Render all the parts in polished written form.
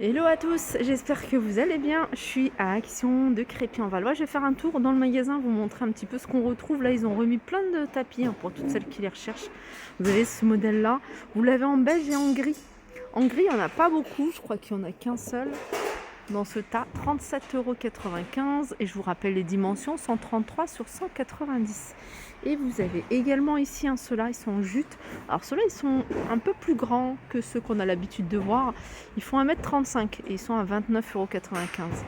Hello à tous, j'espère que vous allez bien. Je suis à Action de Crépy-en-Valois. Je vais faire un tour dans le magasin, vous montrer un petit peu ce qu'on retrouve. Là, ils ont remis plein de tapis pour toutes celles qui les recherchent. Vous avez ce modèle-là. Vous l'avez en beige et en gris. En gris, il n'y en a pas beaucoup. Je crois qu'il n'y en a qu'un seul dans ce tas. 37,95 € et je vous rappelle les dimensions, 133 sur 190. Et vous avez également ici ceux-là, ils sont en jute. Alors ceux-là, ils sont un peu plus grands que ceux qu'on a l'habitude de voir. Ils font 1,35 m et ils sont à 29,95 €.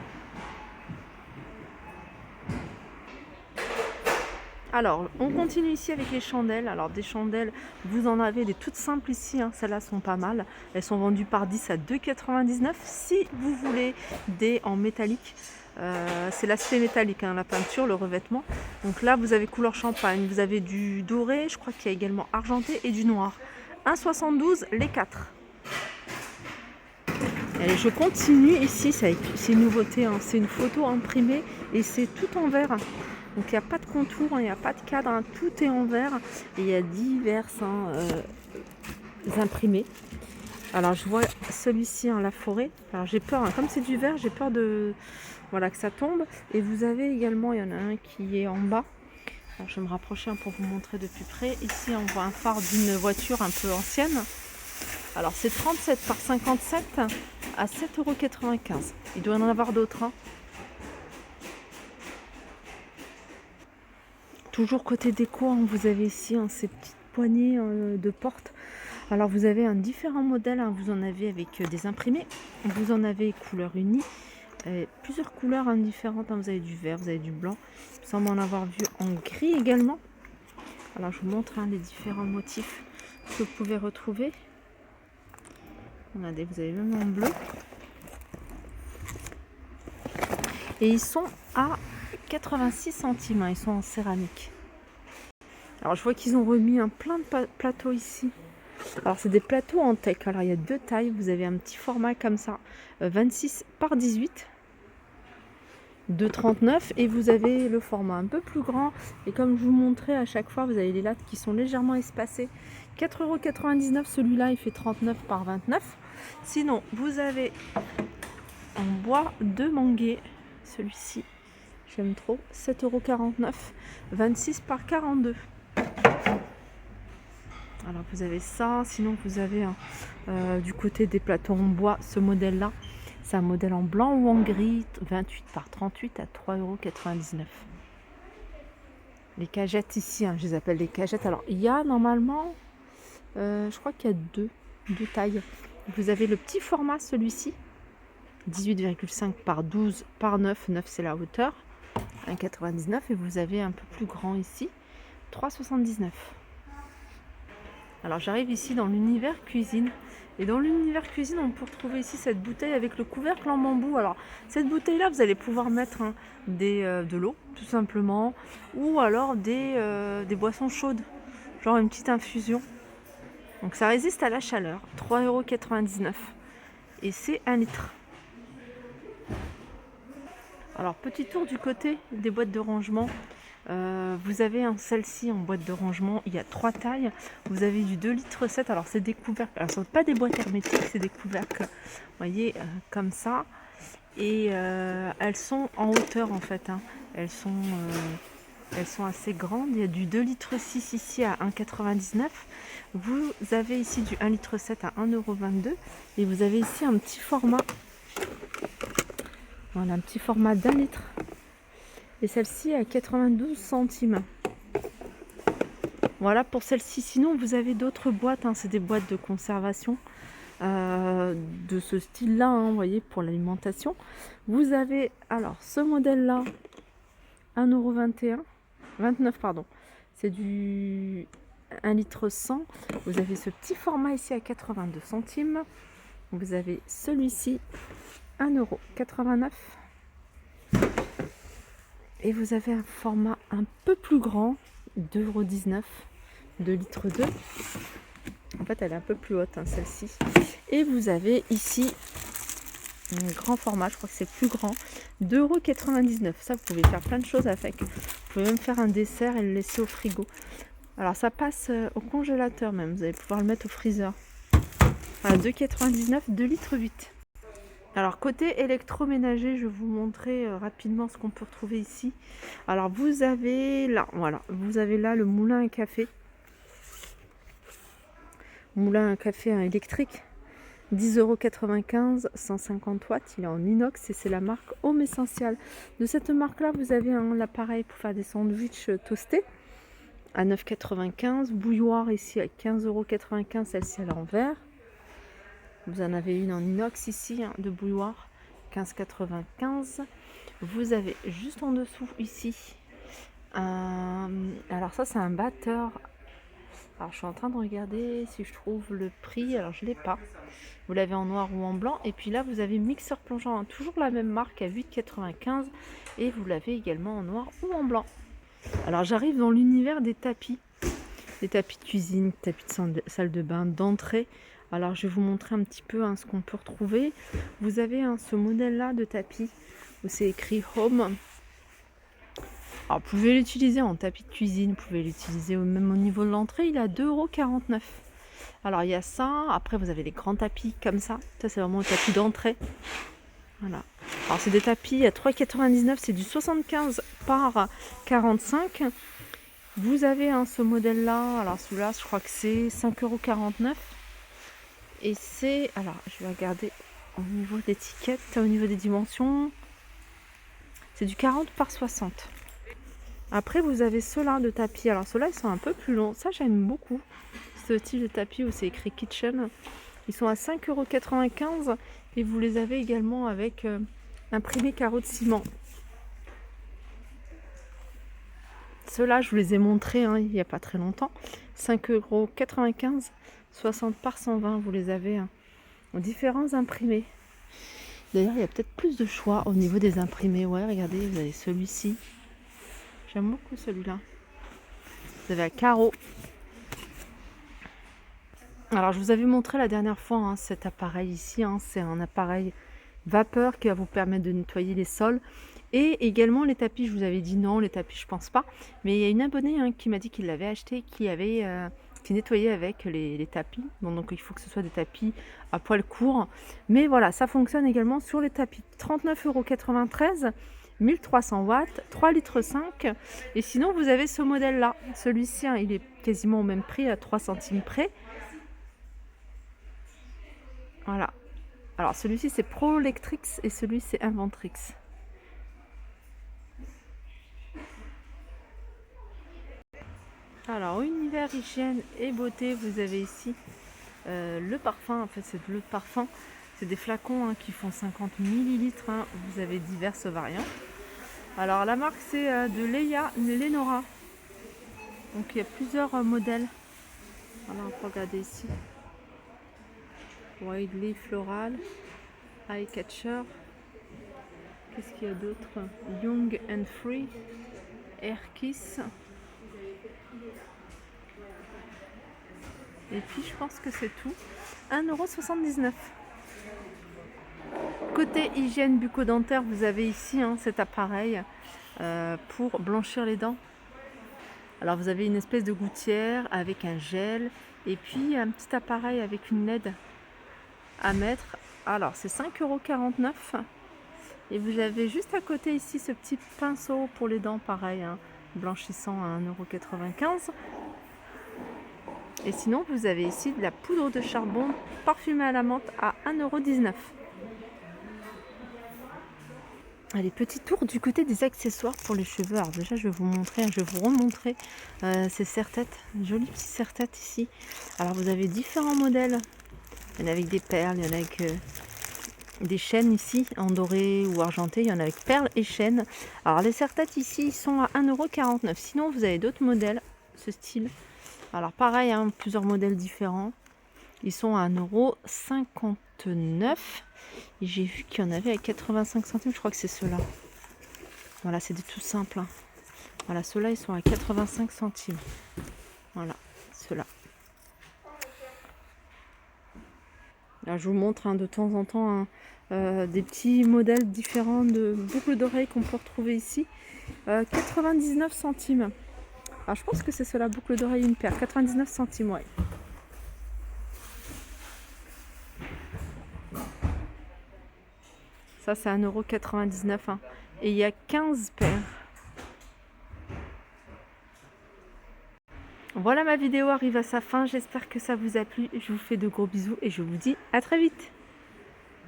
Alors, on continue ici avec les chandelles. Alors, des chandelles, vous en avez des toutes simples ici. Celles-là sont pas mal. Elles sont vendues par 10 à 2,99 €. Si vous voulez des en métallique, c'est l'aspect métallique, la peinture, le revêtement. Donc là, vous avez couleur champagne. Vous avez du doré, je crois qu'il y a également argenté et du noir. 1,72 € les 4. Allez, je continue ici, c'est une nouveauté. C'est une photo imprimée et c'est tout en verre. Donc il n'y a pas de contour, il n'y a pas de cadre, tout est en verre et il y a divers imprimés. Alors je vois celui-ci, la forêt. Alors j'ai peur, comme c'est du verre, j'ai peur de que ça tombe. Et vous avez également, il y en a un qui est en bas. Alors je vais me rapprocher pour vous montrer de plus près. Ici on voit un phare d'une voiture un peu ancienne. Alors c'est 37 par 57 à 7,95 €. Il doit y en avoir d'autres. Toujours côté déco, vous avez ici ces petites poignées de porte. Alors vous avez différents modèles, vous en avez avec des imprimés, vous en avez couleur unie, plusieurs couleurs différentes. Vous avez du vert, vous avez du blanc, il me semble en avoir vu en gris également. Alors je vous montre les différents motifs que vous pouvez retrouver. Regardez, vous avez même en bleu. Et ils sont à 86 centimes, ils sont en céramique. Alors je vois qu'ils ont remis plein de plateaux ici. Alors c'est des plateaux en teck. Alors il y a deux tailles. Vous avez un petit format comme ça, 26 par 18, de 39, et vous avez le format un peu plus grand. Et comme je vous montrais à chaque fois, vous avez les lattes qui sont légèrement espacées. 4,99 € celui-là, il fait 39 par 29. Sinon vous avez en bois de manguier, celui-ci, j'aime trop, 7,49 €, 26 par 42. Alors vous avez ça, sinon vous avez du côté des plateaux en bois, ce modèle-là. C'est un modèle en blanc ou en gris, 28 par 38 à 3,99 €. Les cagettes ici, je les appelle les cagettes. Alors il y a normalement, je crois qu'il y a deux tailles. Vous avez le petit format, celui-ci, 18,5 par 12 par 9, 9 c'est la hauteur, 1,99 €. Et vous avez un peu plus grand ici, 3,79 €. Alors j'arrive ici dans l'univers cuisine. Et dans l'univers cuisine, on peut retrouver ici cette bouteille avec le couvercle en bambou. Alors cette bouteille-là, vous allez pouvoir mettre de l'eau, tout simplement, ou alors des boissons chaudes, genre une petite infusion. Donc ça résiste à la chaleur, 3,99 €. Et c'est 1 litre. Alors petit tour du côté des boîtes de rangement. Vous avez celle-ci en boîte de rangement, il y a 3 tailles. Vous avez du 2,7 litres. Alors c'est des couvercles, alors ce ne sont pas des boîtes hermétiques, c'est des couvercles, vous voyez, comme ça. Et elles sont en hauteur en fait, elles sont assez grandes. Il y a du 2,6 litres ici à 1,99 €. Vous avez ici du 1,7 litre à 1,22 €. Et vous avez ici un petit format, voilà, un petit format d'1 litre. Et celle-ci à 92 centimes. Voilà pour celle-ci. Sinon, vous avez d'autres boîtes. C'est des boîtes de conservation de ce style-là, vous voyez, pour l'alimentation. Vous avez alors ce modèle-là, 1,21 €, 29 pardon. C'est du 1 litre 100. Vous avez ce petit format ici à 82 centimes. Vous avez celui-ci, 1,89 €. Et vous avez un format un peu plus grand, 2,19 €, 2 litres 2. En fait, elle est un peu plus haute, celle-ci. Et vous avez ici un grand format, je crois que c'est plus grand, 2,99 €. Ça, vous pouvez faire plein de choses avec. Vous pouvez même faire un dessert et le laisser au frigo. Alors, ça passe au congélateur même. Vous allez pouvoir le mettre au freezer. Voilà, 2,99 €, 2 litres 8. Alors côté électroménager, je vais vous montrer rapidement ce qu'on peut retrouver ici. Alors vous avez là, voilà, vous avez là le moulin à café. Moulin à café électrique, 10,95 €, 150 watts, il est en inox et c'est la marque Home Essential. De cette marque-là, vous avez l'appareil pour faire des sandwichs toastés à 9,95 €. Bouilloire ici à 15,95 €, celle-ci à l'envers. Vous en avez une en inox ici, de bouilloire, 15,95 €. Vous avez juste en dessous ici, alors ça c'est un batteur. Alors je suis en train de regarder si je trouve le prix, alors je ne l'ai pas. Vous l'avez en noir ou en blanc. Et puis là vous avez mixeur plongeant, toujours la même marque à 8,95 € et vous l'avez également en noir ou en blanc. Alors j'arrive dans l'univers des tapis de cuisine, tapis de salle de bain, d'entrée. Alors je vais vous montrer un petit peu ce qu'on peut retrouver. Vous avez ce modèle là de tapis où c'est écrit Home. Alors vous pouvez l'utiliser en tapis de cuisine, vous pouvez l'utiliser même au niveau de l'entrée, il est à 2,49 €. Alors il y a ça, après vous avez les grands tapis comme ça c'est vraiment le tapis d'entrée. Voilà. Alors c'est des tapis à 3,99 €, c'est du 75 par 45. Vous avez ce modèle là, alors celui-là je crois que c'est 5,49 €. Et c'est, alors je vais regarder au niveau d'étiquette, au niveau des dimensions, c'est du 40 par 60. Après vous avez ceux-là de tapis, alors ceux-là ils sont un peu plus longs, ça j'aime beaucoup ce type de tapis où c'est écrit kitchen. Ils sont à 5,95 € et vous les avez également avec imprimé carreau de ciment. Ceux-là je vous les ai montrés il n'y a pas très longtemps, 5,95 €, 60 par 120, vous les avez en différents imprimés. D'ailleurs il y a peut-être plus de choix au niveau des imprimés. Ouais, regardez, vous avez celui-ci, j'aime beaucoup celui-là. Vous avez un carreau. Alors je vous avais montré la dernière fois cet appareil ici, c'est un appareil vapeur qui va vous permettre de nettoyer les sols et également les tapis. Je vous avais dit non, les tapis je pense pas, mais il y a une abonnée qui m'a dit qu'il l'avait acheté, qui nettoyait avec les tapis. Bon, donc il faut que ce soit des tapis à poil court, mais voilà, ça fonctionne également sur les tapis. 39,93 €, 1300 watts, 3,5 litres. Et sinon vous avez ce modèle là, celui-ci il est quasiment au même prix, à 3 centimes près. Voilà. Alors celui-ci c'est Prolectrix et celui c'est Inventrix. Alors univers hygiène et beauté, vous avez ici le parfum. En fait c'est le parfum, c'est des flacons qui font 50 ml. Vous avez diverses variantes. Alors la marque c'est de Lenora. Donc il y a plusieurs modèles. Voilà, on peut regarder ici. Widely Floral, Eye Catcher. Qu'est-ce qu'il y a d'autre? Young and Free, Air Kiss. Et puis je pense que c'est tout. 1,79 €. Côté hygiène bucco-dentaire, vous avez ici cet appareil pour blanchir les dents. Alors vous avez une espèce de gouttière avec un gel et puis un petit appareil avec une LED à mettre. Alors c'est 5,49 €. Et vous avez juste à côté ici ce petit pinceau pour les dents, pareil, blanchissant à 1,95 €. Et sinon vous avez ici de la poudre de charbon parfumée à la menthe à 1,19 €. Allez, petit tour du côté des accessoires pour les cheveux. Alors déjà je vais vous montrer, je vais vous remontrer ces serre-têtes, jolies petites serre-têtes ici. Alors vous avez différents modèles, il y en a avec des perles, il y en a avec des chaînes ici en doré ou argenté, il y en a avec perles et chaînes. Alors les serre-têtes ici ils sont à 1,49 €. Sinon vous avez d'autres modèles, ce style. Alors pareil, plusieurs modèles différents. Ils sont à 1,59 €. Et j'ai vu qu'il y en avait à 85 centimes, je crois que c'est ceux-là. Voilà, c'est des tout simples. Voilà, ceux-là, ils sont à 85 centimes. Voilà, ceux-là. Là, je vous montre de temps en temps des petits modèles différents de boucles d'oreilles qu'on peut retrouver ici. 99 centimes. Alors, je pense que c'est cela, boucle d'oreille une paire. 99 centimes, ouais. Ça, c'est 1,99 €. Hein. Et il y a 15 paires. Voilà, ma vidéo arrive à sa fin. J'espère que ça vous a plu. Je vous fais de gros bisous et je vous dis à très vite.